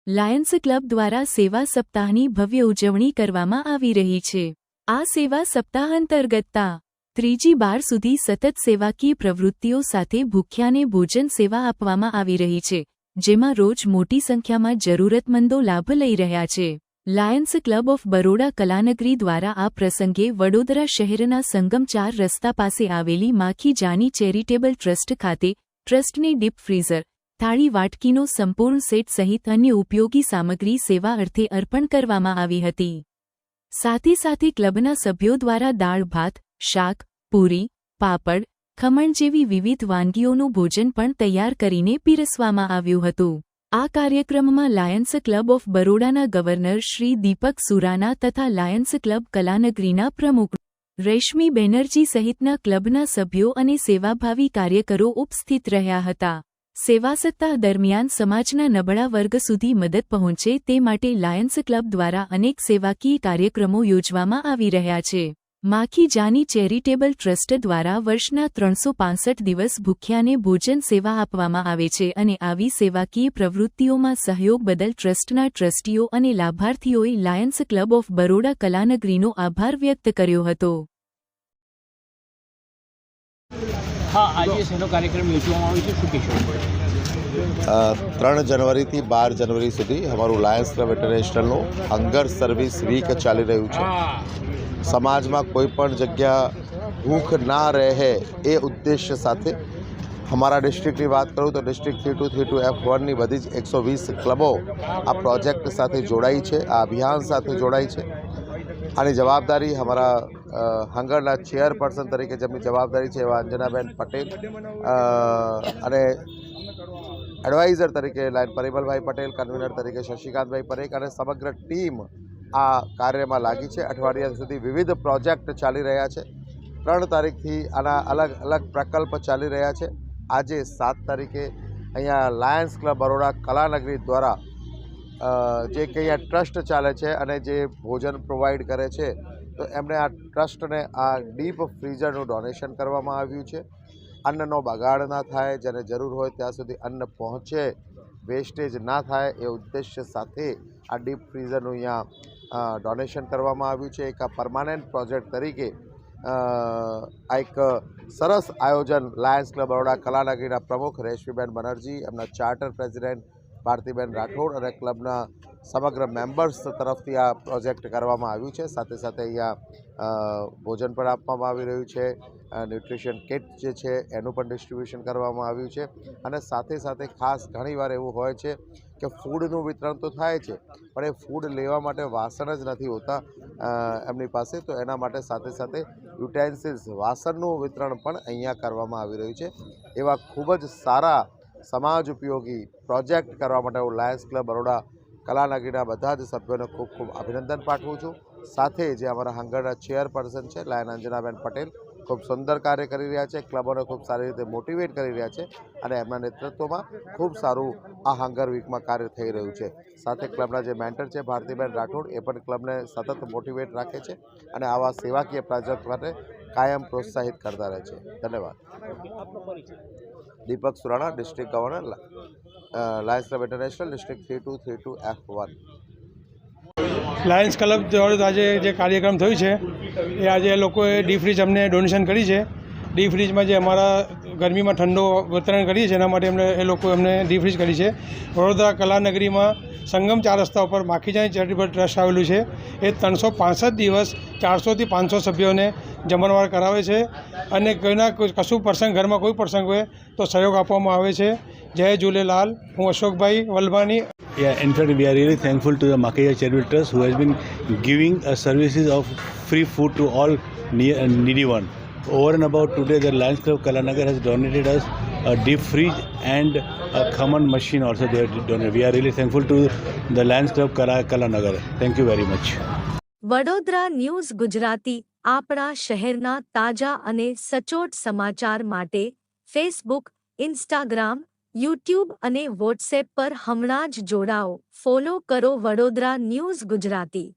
Lions Club દ્વારા સેવા સપ્તાહની ભવ્ય ઉજવણી કરવામાં આવી રહી છે। આ સેવા સપ્તાહ અંતર્ગત ત્રીજી બાર સુધી સતત સેવાકીય પ્રવૃત્તિઓ સાથે ભૂખ્યાને ભોજન સેવા આપવામાં આવી રહી છે, જેમાં રોજ મોટી સંખ્યામાં જરૂરતમંદો લાભ લઈ રહ્યા છે। Lions Club of Baroda Kalanagari દ્વારા આ પ્રસંગે વડોદરા શહેરના સંગમ 4 રસ્તા પાસે આવેલી માખી જાની ચેરિટેબલ ટ્રસ્ટ ખાતે ટ્રસ્ટને ડીપ ફ્રીઝર, થાળી વાટકીનો સંપૂર્ણ સેટ સહિત અન્ય ઉપયોગી સામગ્રી સેવા અર્થે અર્પણ કરવામાં આવી હતી। સાથે સાથે ક્લબના સભ્યો દ્વારા દાળ ભાત, શાક, પૂરી, પાપડ, ખમણ જેવી વિવિધ વાનગીઓનું ભોજન પણ તૈયાર કરીને પીરસવામાં આવ્યું હતું। આ કાર્યક્રમમાં લાયન્સ ક્લબ ઓફ બરોડાના ગવર્નર શ્રી દીપક સુરાના તથા લાયન્સ ક્લબ કલાનગરીના પ્રમુખ રેશમી બેનર્જી સહિતના ક્લબના સભ્યો અને સેવાભાવી કાર્યકરો ઉપસ્થિત રહ્યા હતા। સેવા સપ્તાહ દરમિયાન સમાજના નબળા વર્ગ સુધી મદદ પહોંચે તે માટે લાયન્સ ક્લબ દ્વારા અનેક સેવાકીય કાર્યક્રમો યોજવામાં આવી રહ્યા છે। માખી જાની ચેરિટેબલ ટ્રસ્ટ દ્વારા વર્ષના 365 દિવસ ભૂખ્યાને ભોજન સેવા આપવામાં આવે છે અને આવી સેવાકીય પ્રવૃત્તિઓમાં સહયોગ બદલ ટ્રસ્ટના ટ્રસ્ટીઓ અને લાભાર્થીઓએ લાયન્સ ક્લબ ઓફ બરોડા કલાનગરીનો આભાર વ્યક્ત કર્યો હતો। हाँ, आज शेनो कार्यक्रम योजવામાં આવ્યો છે, શું કહેશો? 3 જનવરીથી 12 જનવરી સુધી અમારું લાયન્સ ક્લબ ઇન્ટરનેશનલનું હંગર સર્વિસ વીક ચાલી રહ્યું છે। સમાજમાં કોઈ પણ જગ્યા ભૂખ ના રહે એ ઉદ્દેશ્ય સાથે અમારા ડિસ્ટ્રિક્ટની વાત કરું તો ડિસ્ટ્રિક્ટ 3232 F1ની બધી જ 120 ક્લબો આ પ્રોજેક્ટ સાથે જોડાઈ છે, આ અભિયાન સાથે જોડાઈ છે। આની જવાબદારી અમારા હંગરના ચેરપર્સન તરીકે જેમની જવાબદારી છે એવા અંજનાબેન પટેલ અને એડવાઇઝર તરીકે લાયન પરિમલભાઈ પટેલ, કન્વીનર તરીકે શશિકાંતભાઈ પરેખ અને સમગ્ર ટીમ આ કાર્યમાં લાગી છે। અઠવાડિયા સુધી વિવિધ પ્રોજેક્ટ ચાલી રહ્યા છે। 3 તારીખથી આના અલગ અલગ પ્રકલ્પ ચાલી રહ્યા છે। આજે 7 તારીખે અહીંયા લાયન્સ ક્લબ બરોડા કલાનગરી દ્વારા જે કંઈ અહીંયા ટ્રસ્ટ ચાલે છે અને જે ભોજન પ્રોવાઈડ કરે છે તો એમણે આ ટ્રસ્ટને આ ડીપ ફ્રીઝરનું ડોનેશન કરવામાં આવ્યું છે। અન્નનો બગાડ ના થાય, જેને જરૂર હોય ત્યાં સુધી અન્ન પહોંચે, વેસ્ટેજ ના થાય એ ઉદ્દેશ્ય સાથે આ ડીપ ફ્રીઝરનું અહીંયા ડોનેશન કરવામાં આવ્યું છે। એક આ પરમાનન્ટ પ્રોજેક્ટ તરીકે આ એક સરસ આયોજન લાયન્સ ક્લબ બરોડા કલાનગરીના પ્રમુખ રેશમીબેન બેનર્જી, એમના ચાર્ટર પ્રેસિડેન્ટ ભારતીબેન રાઠોડ અને ક્લબના સમગ્ર મેમ્બર્સ તરફથી આ પ્રોજેક્ટ કરવામાં આવ્યું છે। સાથે સાથે અહીંયા ભોજન પણ આપવામાં આવી રહ્યું છે, ન્યુટ્રિશન કિટ જે છે એનું પણ ડિસ્ટ્રીબ્યુશન કરવામાં આવ્યું છે અને સાથે સાથે ખાસ ઘણીવાર એવું હોય છે કે ફૂડનું વિતરણ તો થાય છે પણ એ ફૂડ લેવા માટે વાસણ જ નથી હોતા એમની પાસે, તો એના માટે સાથે સાથે યુટેન્સિલ્સ વાસણનું વિતરણ પણ અહીંયા કરવામાં આવી રહ્યું છે। એવા ખૂબ જ સારા સમાજ ઉપયોગી પ્રોજેક્ટ કરવા માટે હું લાયન્સ ક્લબ બરોડા કલાનગરીના બધા જ સભ્યોને ખૂબ ખૂબ અભિનંદન પાઠવું છું। સાથે જે અમારા હંગરના ચેરપર્સન છે લાયન અંજનાબેન પટેલ ખૂબ સુંદર કાર્ય કરી રહ્યા છે, ક્લબોને ખૂબ સારી રીતે મોટિવેટ કરી રહ્યા છે અને એમના નેતૃત્વમાં ખૂબ સારું આ હંગર વીકમાં કાર્ય થઈ રહ્યું છે। સાથે ક્લબના જે મેન્ટર છે ભારતીબેન રાઠોડ એ પણ ક્લબને સતત મોટિવેટ રાખે છે અને આવા સેવાકીય પ્રોજેક્ટ માટે કાયમ પ્રોત્સાહિત કરતા રહે છે। ધન્યવાદ। Deepak Surana, district governor, Lions Club international, district 3232 F1। Lions Club દ્વારા આજે જે કાર્યક્રમ થયું છે એ આજે લોકોએ ડીપ ફ્રીજ અમને ડોનેશન કરી છે। ડીપ ફ્રીજમાં જે અમારા ગરમીમાં ઠંડો વિતરણ કરીએ છીએ એના માટે એ લોકો એમને ડીપ ફ્રીજ કરી છે। વડોદરા કલાનગરીમાં સંગમ 4 રસ્તા ઉપર માખીજાની ચેરિટેબલ ટ્રસ્ટ આવેલું છે, એ 365 દિવસ 400 થી 500 સભ્યોને જમણવાર કરાવે છે અને કશું પ્રસંગ, ઘરમાં કોઈ પ્રસંગ હોય તો સહયોગ આપવામાં આવે છે। જય ઝૂલેલાલ। હું અશોકભાઈ વલભાની। Yeah, in fact, we are really thankful to the Makhija Charitable Trust who has been giving services of free food to all needy one. Over and about today, the Lions Club Kalanagar has donated us a deep fridge and a common machine also they have donated. We are really thankful to the Lions Club Kalanagar. Thank you very much. Vadodara news Gujarati આપણા શહેરના તાજા અને સચોટ સમાચાર માટે Facebook, Instagram, YouTube અને WhatsApp પર હમણાં જ જોડાઓ, ફોલો કરો વડોદરા ન્યૂઝ ગુજરાતી।